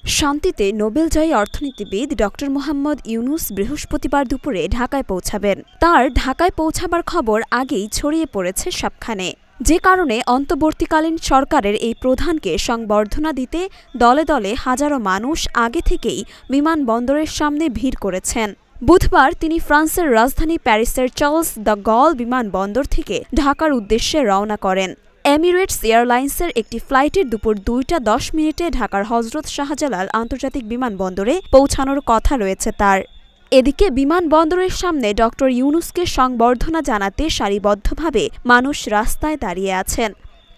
শান্তিতে নোবেলজয়ী অর্থনীতিবিদ ড মোহাম্মদ ইউনুস বৃহস্পতিবার দুপুরে ঢাকায় পৌঁছাবেন। তার ঢাকায় পৌঁছাবার খবর আগেই ছড়িয়ে পড়েছে সবখানে, যে কারণে অন্তর্বর্তীকালীন সরকারের এই প্রধানকে সংবর্ধনা দিতে দলে দলে হাজারো মানুষ আগে থেকেই বিমানবন্দরের সামনে ভিড় করেছেন। বুধবার তিনি ফ্রান্সের রাজধানী প্যারিসের চার্লস দ্য গল বিমানবন্দর থেকে ঢাকার উদ্দেশ্যে রওনা করেন। এমিরেটস এয়ারলাইন্সের একটি ফ্লাইটের দুপুর ২টা ১০ ঢাকার হজরত শাহজালাল আন্তর্জাতিক বিমানবন্দরে পৌঁছানোর কথা রয়েছে তার। এদিকে বিমানবন্দরের সামনে ড ইউনুসকে সংবর্ধনা জানাতে সারিবদ্ধভাবে মানুষ রাস্তায় দাঁড়িয়ে আছেন।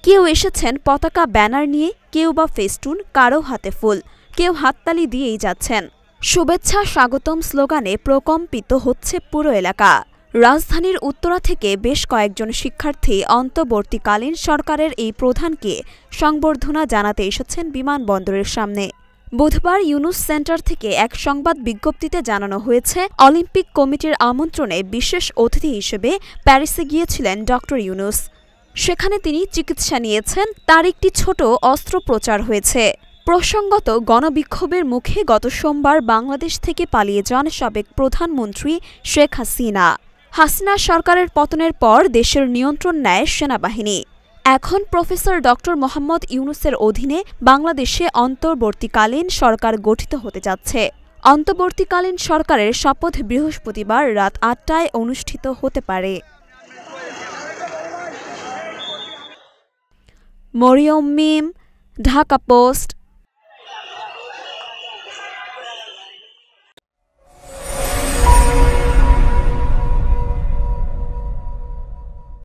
কেউ এসেছেন পতাকা ব্যানার নিয়ে, কেউ বা ফেস্টুন, কারও হাতে ফুল, কেউ হাততালি দিয়েই যাচ্ছেন। শুভেচ্ছা স্বাগতম স্লোগানে প্রকম্পিত হচ্ছে পুরো এলাকা। রাজধানীর উত্তরা থেকে বেশ কয়েকজন শিক্ষার্থী অন্তর্বর্তীকালীন সরকারের এই প্রধানকে সংবর্ধনা জানাতে এসেছেন বিমানবন্দরের সামনে। বুধবার ইউনুস সেন্টার থেকে এক সংবাদ বিজ্ঞপ্তিতে জানানো হয়েছে, অলিম্পিক কমিটির আমন্ত্রণে বিশেষ অতিথি হিসেবে প্যারিসে গিয়েছিলেন ড ইউনুস। সেখানে তিনি চিকিৎসা নিয়েছেন, তার একটি ছোট অস্ত্রোপচার হয়েছে। প্রসঙ্গত, গণবিক্ষোভের মুখে গত সোমবার বাংলাদেশ থেকে পালিয়ে যান সাবেক প্রধানমন্ত্রী শেখ হাসিনা। সরকারের পতনের পর দেশের নিয়ন্ত্রণ নেয় সেনাবাহিনী। এখন প্রফেসর ড মোহাম্মদ ইউনুসের অধীনে বাংলাদেশে অন্তর্বর্তীকালীন সরকার গঠিত হতে যাচ্ছে। অন্তর্বর্তীকালীন সরকারের শপথ বৃহস্পতিবার রাত ৮টায় অনুষ্ঠিত হতে পারে। মরিয়ম মিম, ঢাকা পোস্ট।